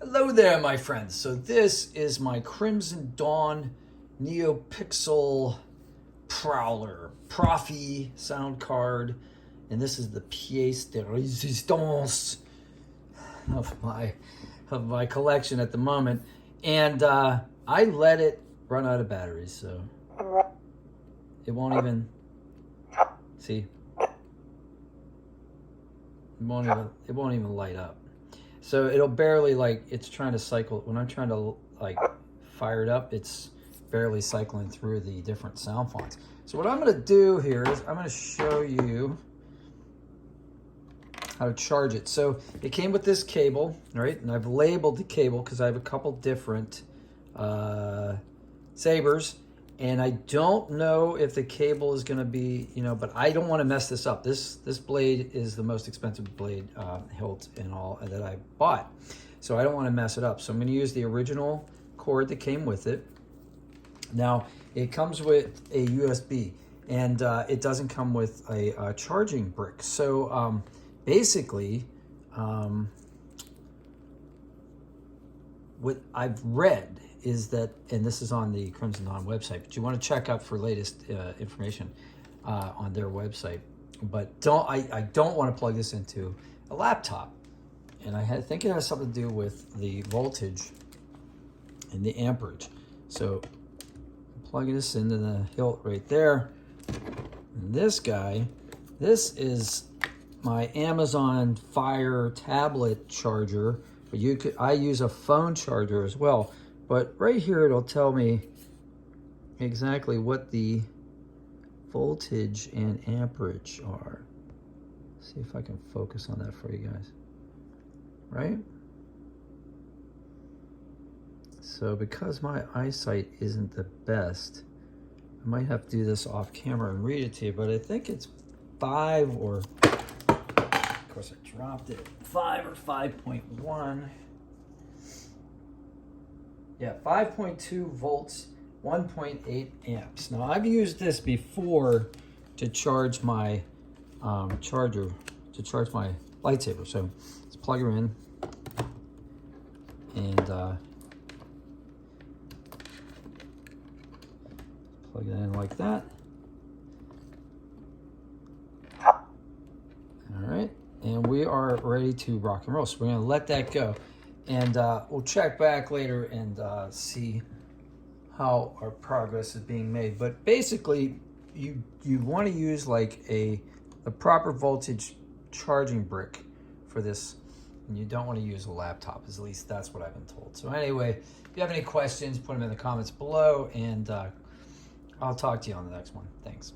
Hello there, my friends. So this is my Crimson Dawn Neopixel Prowler proffie sound card, and this is the pièce de résistance of my collection at the moment. And I let it run out of batteries, so it won't even see. It won't even light up. So it'll barely, like, it's trying to cycle. When I'm trying to, like, fire it up, it's barely cycling through the different sound fonts. So what I'm going to do here is I'm going to show you how to charge it. So it came with this cable, right? And I've labeled the cable because I have a couple different sabers. And I don't know if the cable is going to be, but I don't want to mess this up. This blade is the most expensive blade, hilt and all, that I bought. So I don't want to mess it up. So I'm going to use the original cord that came with it. Now, it comes with a USB, and it doesn't come with a charging brick. So basically, what I've read is that, and this is on the Crimson Dawn website, but you want to check out for latest information on their website. But I don't want to plug this into a laptop. And I think it has something to do with the voltage and the amperage. So I'm plugging this into the hilt right there. And this guy, this is my Amazon Fire tablet charger, but I use a phone charger as well. But right here, it'll tell me exactly what the voltage and amperage are. See if I can focus on that for you guys. Right? So because my eyesight isn't the best, I might have to do this off camera and read it to you, but I think it's 5 or, of course I dropped it, 5 or 5.1. Yeah, 5.2 volts, 1.8 amps. Now, I've used this before to charge my charger, to charge my lightsaber. So let's plug her in and plug it in like that. All right, and we are ready to rock and roll. So we're gonna let that go. And we'll check back later and see how our progress is being made. But basically, you want to use like a proper voltage charging brick for this. And you don't want to use a laptop, at least that's what I've been told. So anyway, if you have any questions, put them in the comments below, and I'll talk to you on the next one. Thanks.